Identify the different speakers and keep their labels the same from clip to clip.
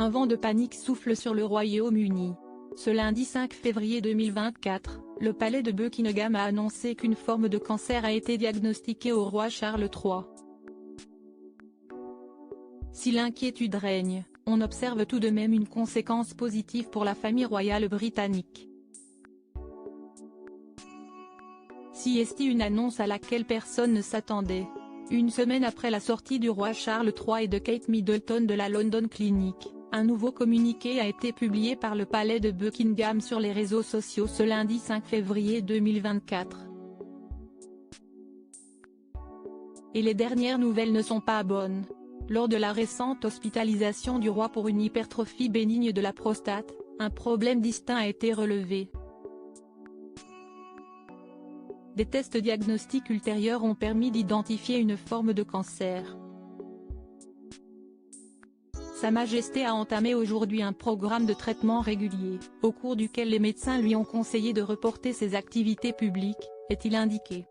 Speaker 1: Un vent de panique souffle sur le Royaume-Uni. Ce lundi 5 février 2024, le palais de Buckingham a annoncé qu'une forme de cancer a été diagnostiquée au roi Charles III. Si l'inquiétude règne, on observe tout de même une conséquence positive pour la famille royale britannique. Si est une annonce à laquelle personne ne s'attendait. Une semaine après la sortie du roi Charles III et de Kate Middleton de la London Clinic, un nouveau communiqué a été publié par le palais de Buckingham sur les réseaux sociaux ce lundi 5 février 2024. Et les dernières nouvelles ne sont pas bonnes. Lors de la récente hospitalisation du roi pour une hypertrophie bénigne de la prostate, un problème distinct a été relevé. Des tests diagnostiques ultérieurs ont permis d'identifier une forme de cancer. Sa Majesté a entamé aujourd'hui un programme de traitement régulier, au cours duquel les médecins lui ont conseillé de reporter ses activités publiques, est-il indiqué.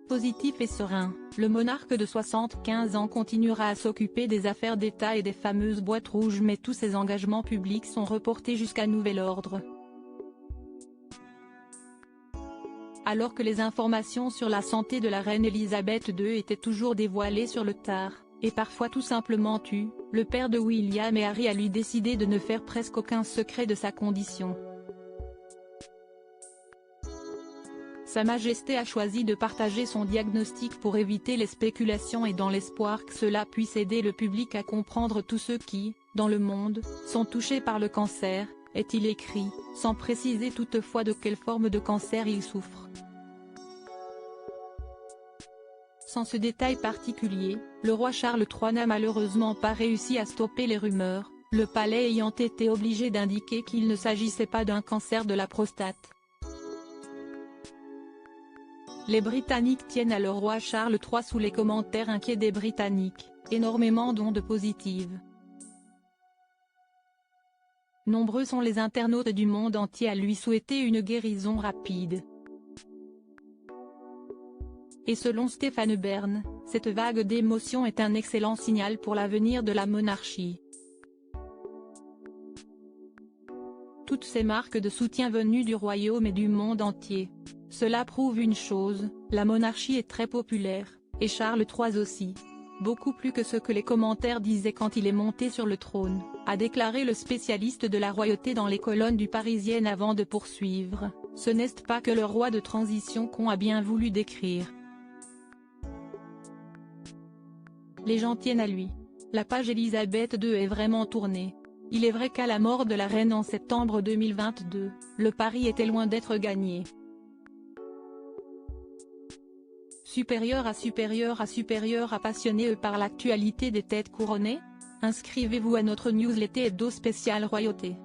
Speaker 1: Positif et serein, le monarque de 75 ans continuera à s'occuper des affaires d'État et des fameuses boîtes rouges, mais tous ses engagements publics sont reportés jusqu'à nouvel ordre. Alors que les informations sur la santé de la reine Elisabeth II étaient toujours dévoilées sur le tard, et parfois tout simplement tues, le père de William et Harry a lui décidé de ne faire presque aucun secret de sa condition. Sa Majesté a choisi de partager son diagnostic pour éviter les spéculations et dans l'espoir que cela puisse aider le public à comprendre tous ceux qui, dans le monde, sont touchés par le cancer, est-il écrit, sans préciser toutefois de quelle forme de cancer il souffre. Sans ce détail particulier, le roi Charles III n'a malheureusement pas réussi à stopper les rumeurs, le palais ayant été obligé d'indiquer qu'il ne s'agissait pas d'un cancer de la prostate. Les Britanniques tiennent à leur roi Charles III sous les commentaires inquiets des Britanniques, énormément d'ondes positives. Nombreux sont les internautes du monde entier à lui souhaiter une guérison rapide. Et selon Stéphane Bern, cette vague d'émotions est un excellent signal pour l'avenir de la monarchie. Toutes ces marques de soutien venues du royaume et du monde entier. Cela prouve une chose, la monarchie est très populaire, et Charles III aussi. Beaucoup plus que ce que les commentaires disaient quand il est monté sur le trône, a déclaré le spécialiste de la royauté dans les colonnes du Parisien avant de poursuivre, ce n'est pas que le roi de transition qu'on a bien voulu décrire. Les gens tiennent à lui. La page Elisabeth II est vraiment tournée. Il est vrai qu'à la mort de la reine en septembre 2022, le pari était loin d'être gagné. Supérieur à passionné par l'actualité des têtes couronnées? Inscrivez-vous à notre newsletter hebdo spécial royauté.